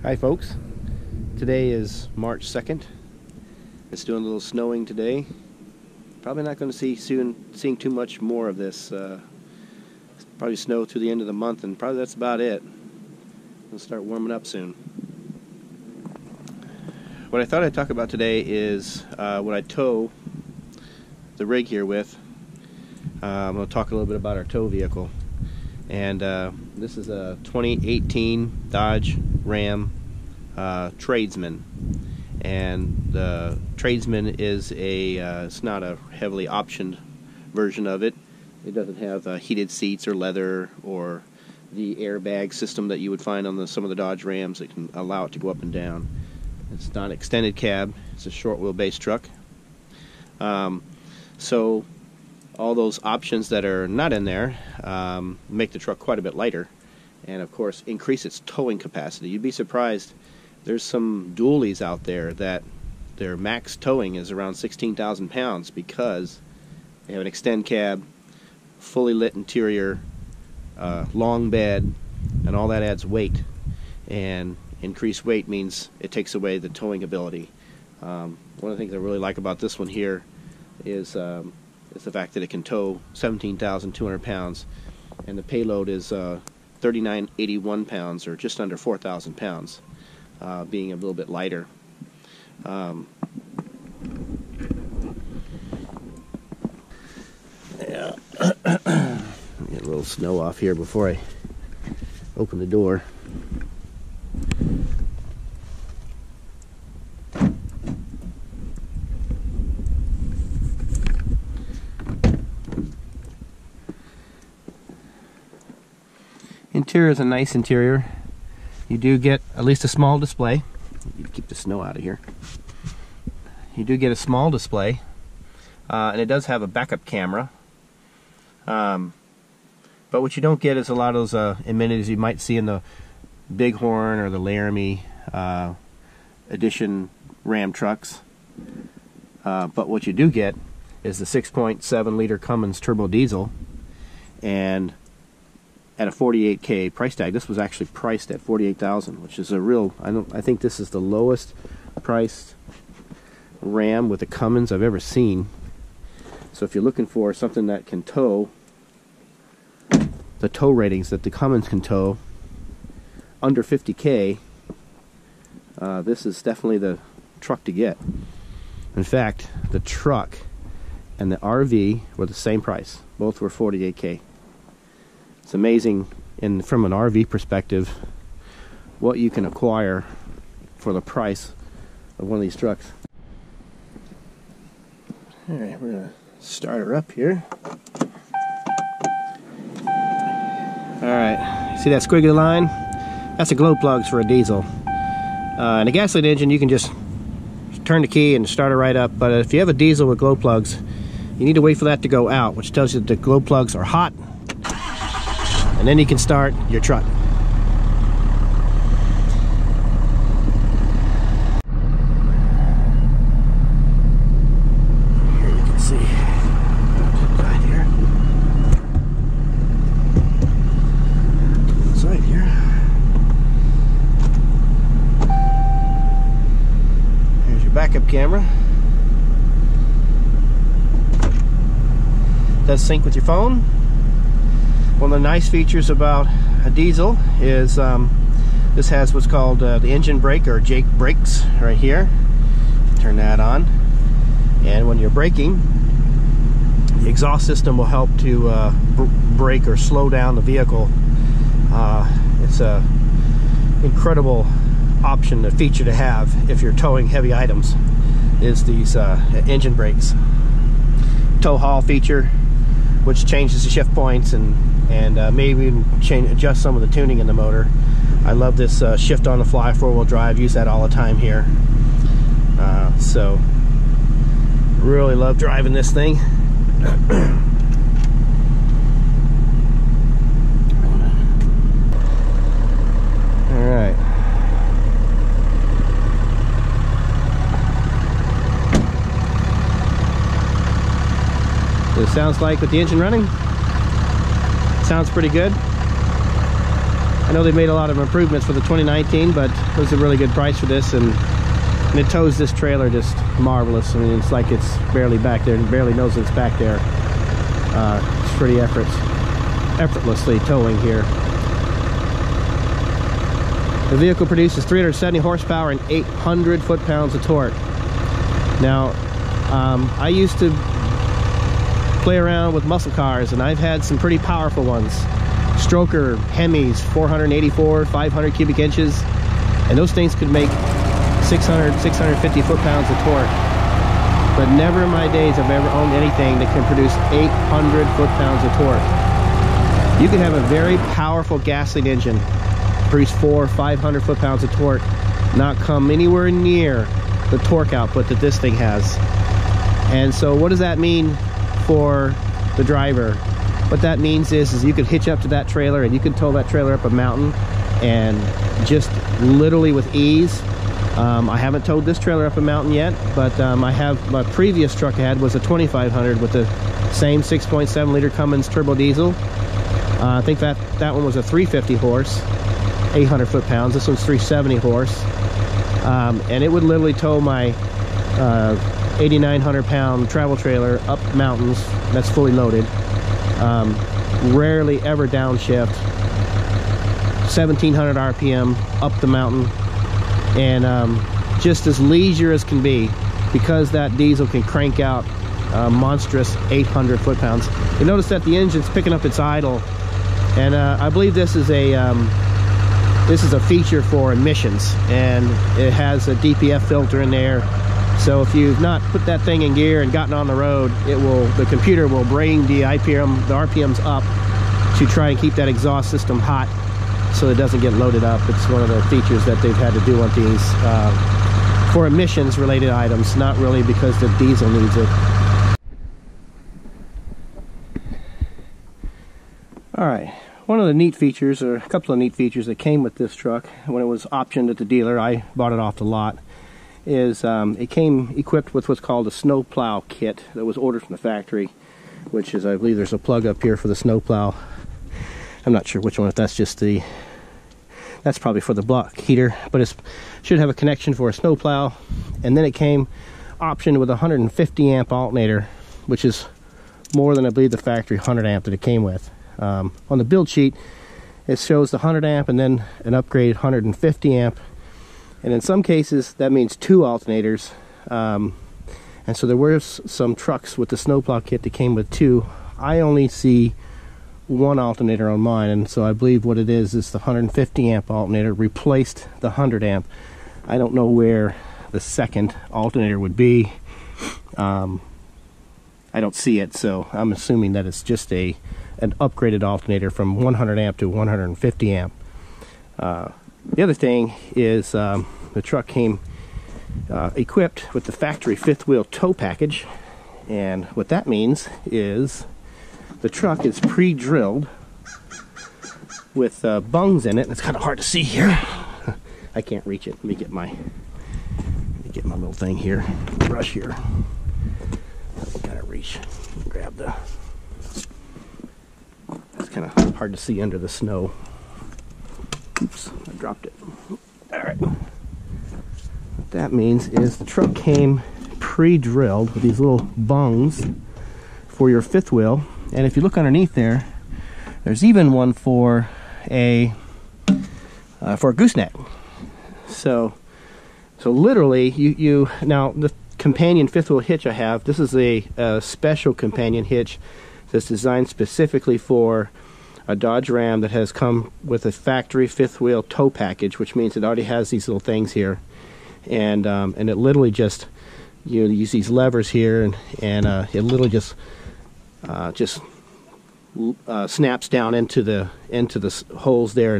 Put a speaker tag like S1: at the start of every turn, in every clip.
S1: Hi folks, today is March 2nd. It's doing a little snowing today. Probably not going to seeing too much more of this. Probably snow through the end of the month, and probably that's about it. It'll start warming up soon. What I thought I'd talk about today is what I tow the rig here with. I'm going to talk a little bit about our tow vehicle. And this is a 2018 Dodge Ram Tradesman, and the Tradesman is it's not a heavily optioned version of it. It doesn't have heated seats or leather or the airbag system that you would find on some of the Dodge Rams that can allow it to go up and down. It's not an extended cab. It's a short wheelbase truck. So all those options that are not in there make the truck quite a bit lighter, and of course increase its towing capacity. You'd be surprised. There's some dualies out there that their max towing is around 16,000 pounds because they have an extend cab, fully lit interior, long bed, and all that adds weight. And increased weight means it takes away the towing ability. One of the things I really like about this one here is the fact that it can tow 17,200 pounds, and the payload is 3,981 pounds, or just under 4,000 pounds, being a little bit lighter. Yeah. Get a little snow off here before I open the door. Interior is a nice interior. You do get at least a small display. You keep the snow out of here. You do get a small display, and it does have a backup camera. But what you don't get is a lot of those amenities you might see in the Bighorn or the Laramie edition Ram trucks. But what you do get is the 6.7 liter Cummins Turbo Diesel, and at a 48K price tag. This was actually priced at $48,000, which is a real, I think this is the lowest priced Ram with a Cummins I've ever seen. So if you're looking for something that can tow the tow ratings that the Cummins can tow under 50K, this is definitely the truck to get. In fact, the truck and the RV were the same price. Both were 48K. It's amazing, from an RV perspective, what you can acquire for the price of one of these trucks. Alright, we're going to start her up here. Alright, see that squiggly line? That's the glow plugs for a diesel. In a gasoline engine, you can just turn the key and start it right up, but if you have a diesel with glow plugs, you need to wait for that to go out, which tells you that the glow plugs are hot, and then you can start your truck. Here you can see right here. Inside here. Here's your backup camera. Does sync with your phone. One of the nice features about a diesel is this has what's called the engine brake, or Jake brakes, right here. Turn that on, and when you're braking, the exhaust system will help to brake or slow down the vehicle. It's a incredible option, a feature to have if you're towing heavy items, is these engine brakes. Tow haul feature, which changes the shift points and maybe even adjust some of the tuning in the motor. I love this shift on the fly 4-wheel drive. Use that all the time here. So really love driving this thing. All right. What it sounds like with the engine running. Sounds pretty good. I know they made a lot of improvements for the 2019, but it was a really good price for this, and it tows this trailer just marvelous. I mean, it's like it's barely back there, and barely knows it's back there. It's pretty effortlessly towing here. The vehicle produces 370 horsepower and 800 foot-pounds of torque. Now, I used to play around with muscle cars, and I've had some pretty powerful ones. Stroker Hemis, 484, 500 cubic inches, and those things could make 600, 650 foot-pounds of torque. But never in my days have I ever owned anything that can produce 800 foot-pounds of torque. You can have a very powerful gasoline engine, produce 400 or 500 foot-pounds of torque, not come anywhere near the torque output that this thing has. And so what does that mean for the driver? What that means is you could hitch up to that trailer and you can tow that trailer up a mountain, and just literally with ease. I haven't towed this trailer up a mountain yet, but I have, my previous truck I had was a 2500 with the same 6.7 liter Cummins Turbo Diesel. I think that one was a 350 horse, 800 foot-pounds. This one's 370 horse. And it would literally tow my 8,900 pound travel trailer up mountains. That's fully loaded. Rarely ever downshift. 1700 RPM up the mountain, and just as leisure as can be, because that diesel can crank out monstrous 800 foot-pounds. You notice that the engine's picking up its idle, and I believe this is a feature for emissions, and it has a DPF filter in there. So if you've not put that thing in gear and gotten on the road, the computer will bring the RPMs up to try and keep that exhaust system hot so it doesn't get loaded up. It's one of the features that they've had to do on these for emissions related items, not really because the diesel needs it. Alright, one of the neat features, or a couple of neat features that came with this truck when it was optioned at the dealer, I bought it off the lot, is it came equipped with what's called a snow plow kit that was ordered from the factory, which is, I believe there's a plug up here for the snow plow. I'm not sure which one, if that's just that's probably for the block heater, but it should have a connection for a snow plow. And then it came optioned with a 150 amp alternator, which is more than I believe the factory 100 amp that it came with. On the build sheet it shows the 100 amp and then an upgraded 150 amp, and in some cases that means two alternators. And so there were some trucks with the snowplow kit that came with two. I only see one alternator on mine, and so I believe what it is the 150 amp alternator replaced the 100 amp. I don't know where the second alternator would be. I don't see it, so I'm assuming that it's just an upgraded alternator from 100 amp to 150 amp. The other thing is the truck came equipped with the factory fifth wheel tow package, and what that means is the truck is pre-drilled with bungs in it. It's kind of hard to see here. I can't reach it. Let me get my little thing here, brush here. Gotta reach, grab the. It's kind of hard to see under the snow. Oops, I dropped it. All right. What that means is the truck came pre-drilled with these little bungs for your fifth wheel, and if you look underneath there, there's even one for a gooseneck. So literally, you now the companion fifth wheel hitch I have. This is a special companion hitch that's designed specifically for a Dodge Ram that has come with a factory fifth wheel tow package, which means it already has these little things here, and it literally just you use these levers here, and it literally just snaps down into the holes there,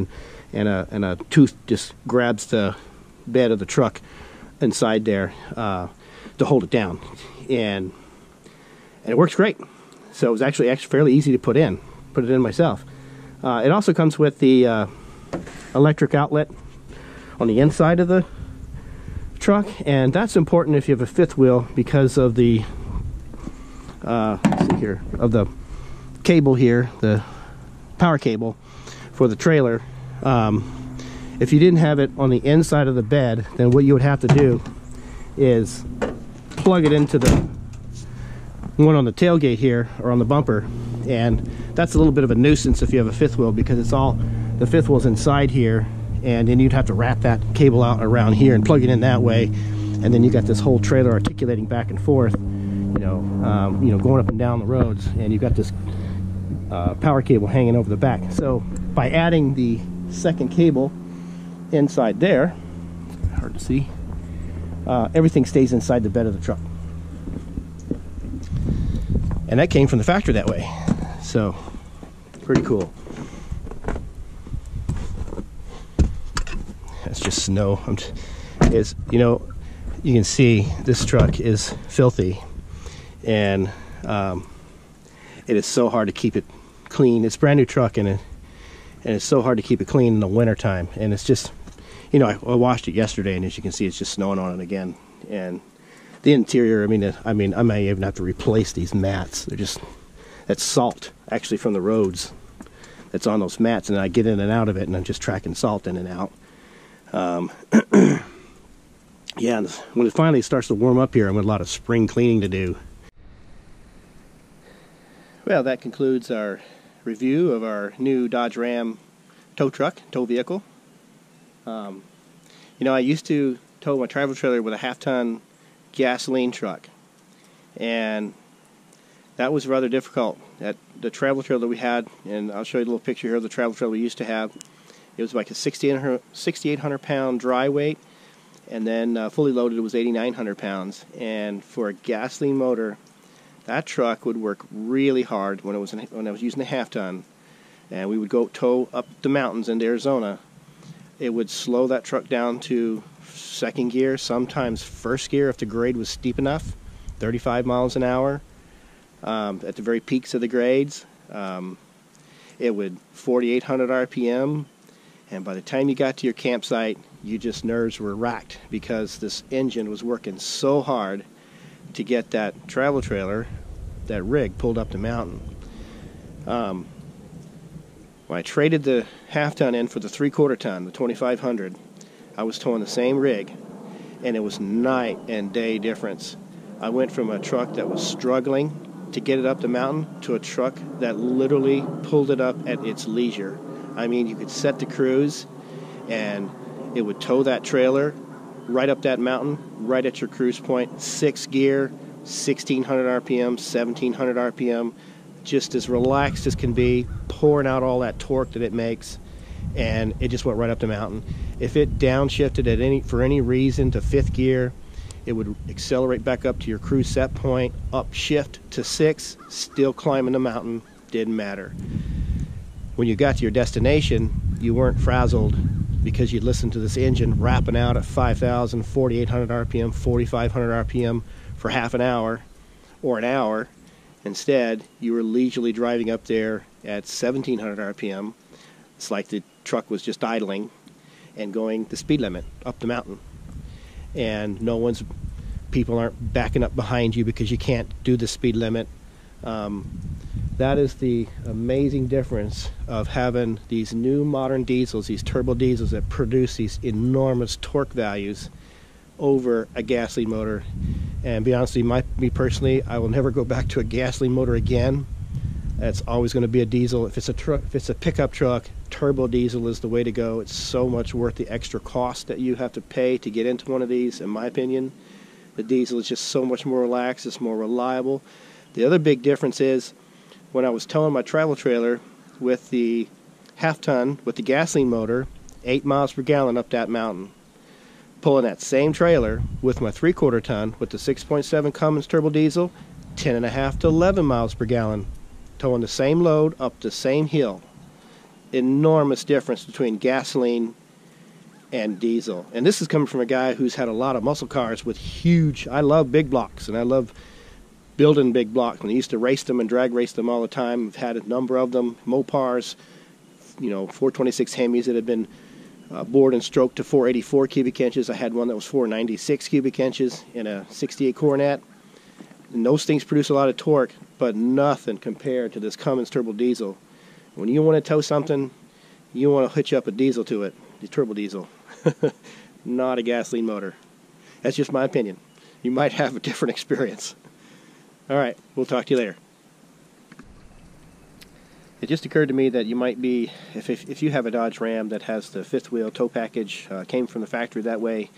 S1: and a tooth just grabs the bed of the truck inside there to hold it down, and it works great. So it was actually fairly easy to put it in myself. It also comes with the electric outlet on the inside of the truck, and that's important if you have a fifth wheel because of the let's see here, of the cable here, the power cable for the trailer. If you didn't have it on the inside of the bed, then what you would have to do is plug it into the one on the tailgate here, or on the bumper, and that's a little bit of a nuisance if you have a fifth wheel, because it's all, the fifth wheel's inside here, and then you'd have to wrap that cable out around here and plug it in that way, and then you got this whole trailer articulating back and forth, going up and down the roads, and you've got this power cable hanging over the back. So by adding the second cable inside there, hard to see, everything stays inside the bed of the truck. And that came from the factory that way. So, pretty cool. That's just snow. You can see this truck is filthy, and it is so hard to keep it clean. It's a brand new truck, and it's so hard to keep it clean in the winter time. And it's just, I washed it yesterday, and as you can see, it's just snowing on it again. And the interior, I may even have to replace these mats. They're just, that's salt actually from the roads that's on those mats, and I get in and out of it, and I'm just tracking salt in and out. Yeah, and when it finally starts to warm up here, I'm with a lot of spring cleaning to do. Well, that concludes our review of our new Dodge Ram tow vehicle. I used to tow my travel trailer with a half-ton gasoline truck, and that was rather difficult. At the travel trailer we had, and I'll show you a little picture here of the travel trailer we used to have. It was like a 6,800 pound dry weight, and then fully loaded it was 8,900 pounds. And for a gasoline motor, that truck would work really hard when I was using the half ton, and we would go tow up the mountains into Arizona. It would slow that truck down to second gear, sometimes first gear if the grade was steep enough, 35 miles an hour at the very peaks of the grades. It would 4,800 RPM, and by the time you got to your campsite, nerves were racked because this engine was working so hard to get that travel trailer, that rig, pulled up the mountain. When I traded the half ton in for the 3/4 ton, the 2500, I was towing the same rig, and it was night and day difference. I went from a truck that was struggling to get it up the mountain to a truck that literally pulled it up at its leisure. You could set the cruise, and it would tow that trailer right up that mountain, right at your cruise point, 6th gear, 1,600 RPM, 1,700 RPM, just as relaxed as can be, pouring out all that torque that it makes, and it just went right up the mountain. If it downshifted for any reason to 5th gear, it would accelerate back up to your cruise set point, upshift to 6, still climbing the mountain, didn't matter. When you got to your destination, you weren't frazzled because you listened to this engine rapping out at 5,000, 4,800 RPM, 4,500 RPM for half an hour or an hour. Instead, you were leisurely driving up there at 1,700 RPM. It's like the truck was just idling and going the speed limit up the mountain. And people aren't backing up behind you because you can't do the speed limit. That is the amazing difference of having these new modern diesels, these turbo diesels that produce these enormous torque values over a gasoline motor. And be honest with you, me personally, I will never go back to a gasoline motor again. That's always going to be a diesel. If it's a truck, if it's a pickup truck, turbo diesel is the way to go. It's so much worth the extra cost that you have to pay to get into one of these, in my opinion. The diesel is just so much more relaxed, it's more reliable. The other big difference is when I was towing my travel trailer with the half ton with the gasoline motor, 8 miles per gallon up that mountain. Pulling that same trailer with my 3/4 ton with the 6.7 Cummins Turbo Diesel, 10.5 to 11 miles per gallon, towing the same load up the same hill. Enormous difference between gasoline and diesel. And this is coming from a guy who's had a lot of muscle cars with huge, I love big blocks, and I love building big blocks. And I used to race them and drag race them all the time. I've had a number of them, Mopars, 426 Hemis that have been bored and stroked to 484 cubic inches. I had one that was 496 cubic inches in a 68 Coronet. And those things produce a lot of torque, but nothing compared to this Cummins Turbo Diesel. When you want to tow something, you want to hitch up a diesel to it, the turbo diesel, not a gasoline motor. That's just my opinion. You might have a different experience. Alright, we'll talk to you later. It just occurred to me that you might be, if you have a Dodge Ram that has the fifth wheel tow package, came from the factory that way,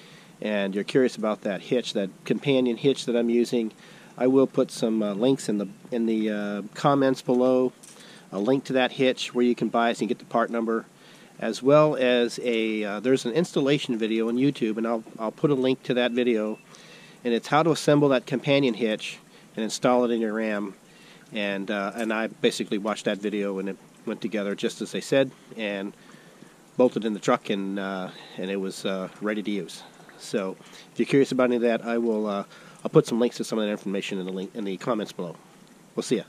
S1: and you're curious about that hitch, that companion hitch that I'm using, I will put some links in the comments below, a link to that hitch where you can buy it and get the part number, as well as there's an installation video on YouTube, and I'll put a link to that video, and it's how to assemble that companion hitch and install it in your Ram. And I basically watched that video, and it went together just as they said, and bolted in the truck, and it was ready to use. So if you're curious about any of that, I'll put some links to some of that information in the comments below. We'll see ya.